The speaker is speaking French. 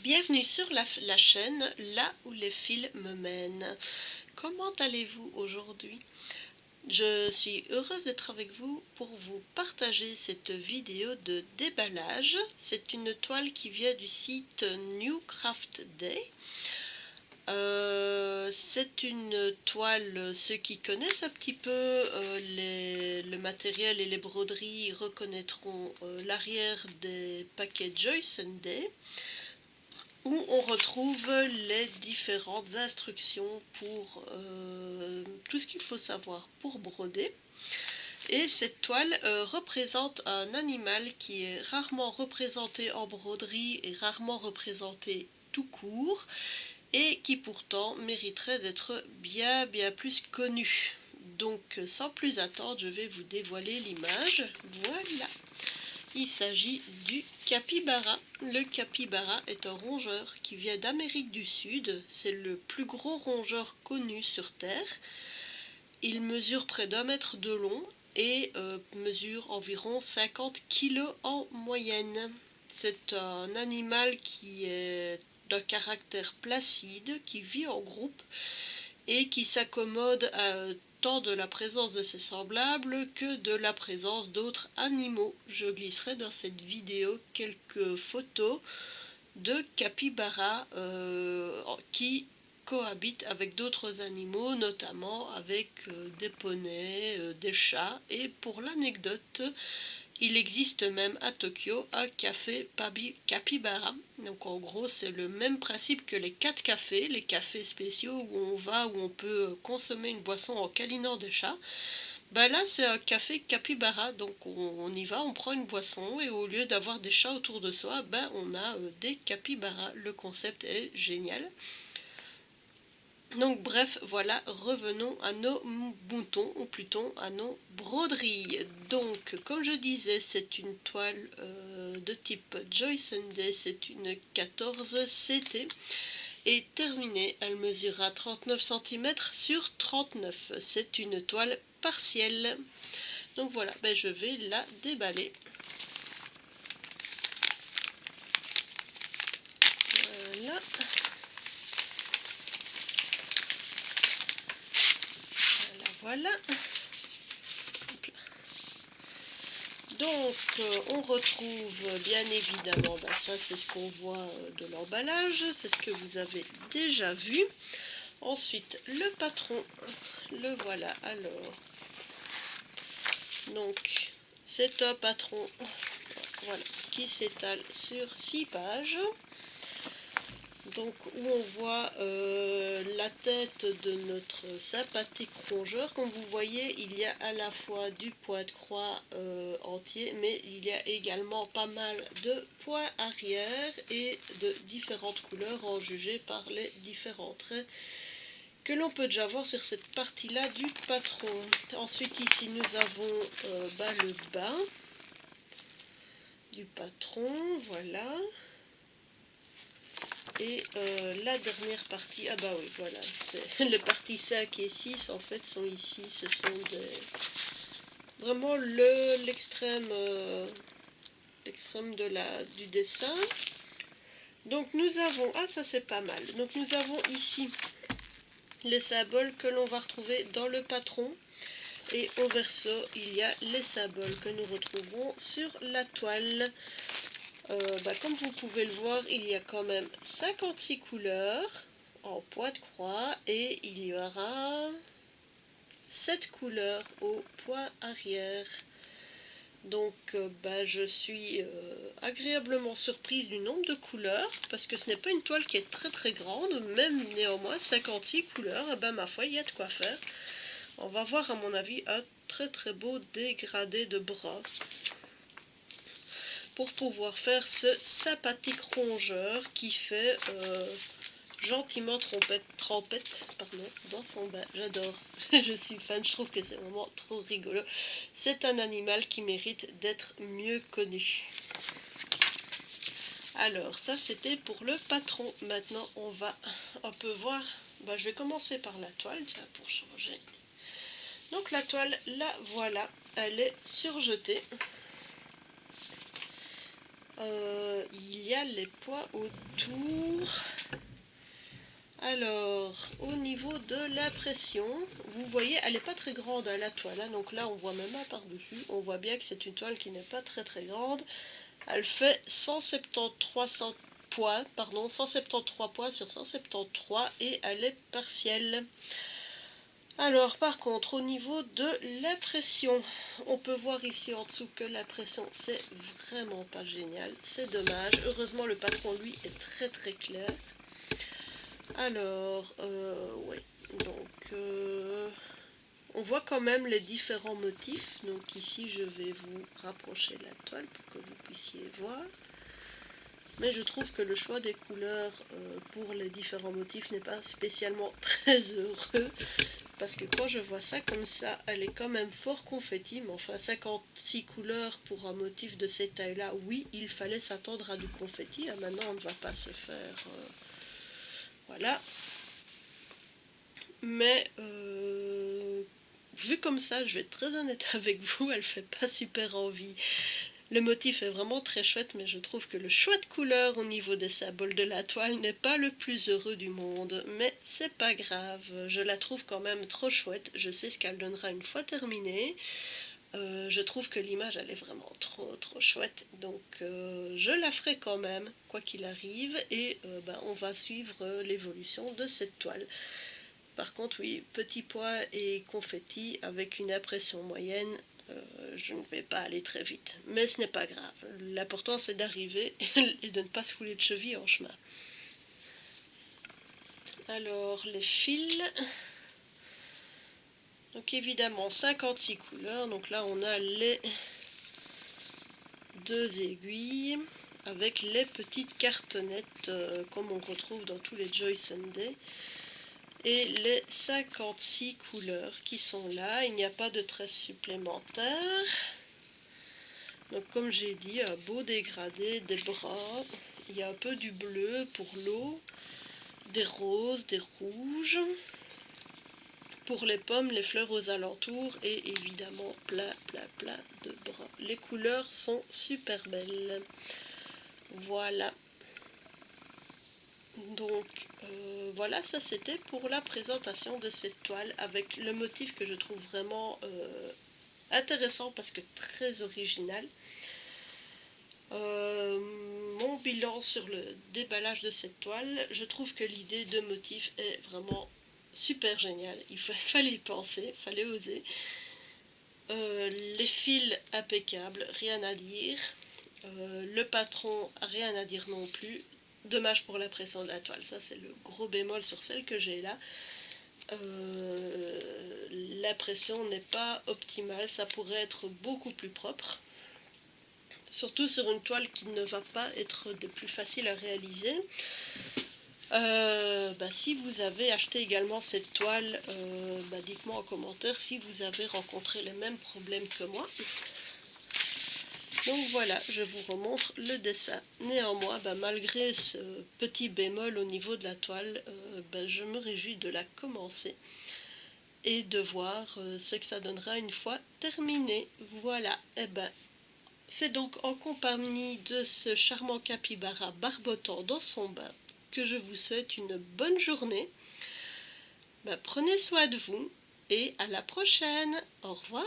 Bienvenue sur la chaîne Là où les fils me mènent. Comment allez-vous aujourd'hui? Je suis heureuse d'être avec vous pour vous partager cette vidéo de déballage. C'est une toile qui vient du site New Craft Day. C'est une toile, ceux qui connaissent un petit peu le matériel et les broderies reconnaîtront l'arrière des paquets Joyce & Day, où on retrouve les différentes instructions pour tout ce qu'il faut savoir pour broder. Et cette toile représente un animal qui est rarement représenté en broderie et rarement représenté tout court, et qui pourtant mériterait d'être bien plus connu. Donc sans plus attendre, je vais vous dévoiler l'image. Voilà. Il s'agit du capybara. Le capybara est un rongeur qui vient d'Amérique du Sud. C'est le plus gros rongeur connu sur Terre. Il mesure près d'1 mètre de long et mesure environ 50 kg en moyenne. C'est un animal qui est d'un caractère placide, qui vit en groupe et qui s'accommode tant de la présence de ses semblables que de la présence d'autres animaux. Je glisserai dans cette vidéo quelques photos de capybaras qui cohabitent avec d'autres animaux, notamment avec des poneys, des chats. Et pour l'anecdote, il existe même à Tokyo un café capybara. Donc en gros, c'est le même principe que les 4 cafés, les cafés spéciaux où on va, où on peut consommer une boisson en câlinant des chats. Là, c'est un café capybara, donc on y va, on prend une boisson et au lieu d'avoir des chats autour de soi, on a des capybaras. Le concept est génial. Donc bref, voilà, revenons à nos moutons, ou plutôt à nos broderies. Donc, comme je disais, c'est une toile de type Joyce & Day, c'est une 14 CT. Et terminée, elle mesurera 39 cm sur 39. C'est une toile partielle. Donc voilà, je vais la déballer. Voilà. Voilà. Donc on retrouve bien évidemment, ça c'est ce qu'on voit de l'emballage, c'est ce que vous avez déjà vu. Ensuite le patron, le voilà. Alors, donc c'est un patron, voilà, qui s'étale sur 6 pages. Donc où on voit la tête de notre sympathique rongeur. Comme vous voyez, il y a à la fois du point de croix entier, mais il y a également pas mal de points arrière et de différentes couleurs en juger par les différents traits que l'on peut déjà voir sur cette partie-là du patron. Ensuite ici nous avons le bas du patron, voilà. Et la dernière partie, oui, voilà, les parties 5 et 6 en fait sont ici, ce sont vraiment l'extrême du dessin. Donc nous avons, ça c'est pas mal, donc nous avons ici les symboles que l'on va retrouver dans le patron, et au verso il y a les symboles que nous retrouverons sur la toile. Comme vous pouvez le voir, il y a quand même 56 couleurs en point de croix et il y aura 7 couleurs au point arrière. Donc je suis agréablement surprise du nombre de couleurs, parce que ce n'est pas une toile qui est très grande, même néanmoins 56 couleurs, ma foi il y a de quoi faire. On va voir à mon avis un très beau dégradé de bras pour pouvoir faire ce sympathique rongeur qui fait gentiment trempette dans son bain. J'adore, je suis fan, je trouve que c'est vraiment trop rigolo. C'est un animal qui mérite d'être mieux connu. Alors ça c'était pour le patron. Maintenant on va un peu voir, je vais commencer par la toile pour changer. Donc la toile, là voilà, elle est surjetée. il y a les poids autour. Alors, au niveau de la pression, vous voyez, elle n'est pas très grande à la toile, hein, donc là on voit même pas par-dessus, on voit bien que c'est une toile qui n'est pas très grande. Elle fait 173 points, pardon, 173 points sur 173 et elle est partielle. Alors par contre, au niveau de la pression, on peut voir ici en dessous que la pression c'est vraiment pas génial, c'est dommage. Heureusement le patron lui est très clair. Alors, ouais, donc on voit quand même les différents motifs. Donc ici, je vais vous rapprocher la toile pour que vous puissiez voir. Mais je trouve que le choix des couleurs pour les différents motifs n'est pas spécialement très heureux. Parce que quand je vois ça comme ça, elle est quand même fort confetti. Mais enfin, 56 couleurs pour un motif de cette taille-là, oui, il fallait s'attendre à du confetti. Maintenant, on ne va pas se faire... voilà. Mais vu comme ça, je vais être très honnête avec vous, elle fait pas super envie. Le motif est vraiment très chouette, mais je trouve que le choix de couleur au niveau des symboles de la toile n'est pas le plus heureux du monde. Mais c'est pas grave, je la trouve quand même trop chouette. Je sais ce qu'elle donnera une fois terminée. Je trouve que l'image elle est vraiment trop chouette, donc je la ferai quand même quoi qu'il arrive, et on va suivre l'évolution de cette toile. Par contre, oui, petit pois et confetti avec une impression moyenne, je ne vais pas aller très vite. Mais ce n'est pas grave. L'important, c'est d'arriver et de ne pas se fouler de cheville en chemin. Alors, les fils. Donc, évidemment, 56 couleurs. Donc là, on a les 2 aiguilles avec les petites cartonnettes comme on retrouve dans tous les Joy Sunday. Et les 56 couleurs qui sont là, il n'y a pas de traces supplémentaires. Donc comme j'ai dit, un beau dégradé des bras, il y a un peu du bleu pour l'eau, des roses, des rouges, pour les pommes, les fleurs aux alentours, et évidemment plein de bras. Les couleurs sont super belles. Voilà. Donc voilà, ça c'était pour la présentation de cette toile avec le motif que je trouve vraiment intéressant parce que très original. Mon bilan sur le déballage de cette toile, je trouve que l'idée de motif est vraiment super géniale. Fallait y penser, fallait oser. Les fils impeccables, rien à dire. Le patron, rien à dire non plus. Dommage pour la pression de la toile, ça c'est le gros bémol sur celle que j'ai là. La pression n'est pas optimale, ça pourrait être beaucoup plus propre. Surtout sur une toile qui ne va pas être des plus faciles à réaliser. Si vous avez acheté également cette toile, dites-moi en commentaire si vous avez rencontré les mêmes problèmes que moi. Donc voilà, je vous remontre le dessin. Néanmoins, malgré ce petit bémol au niveau de la toile, je me réjouis de la commencer et de voir ce que ça donnera une fois terminé. Voilà, c'est donc en compagnie de ce charmant capybara barbotant dans son bain que je vous souhaite une bonne journée. Prenez soin de vous et à la prochaine. Au revoir.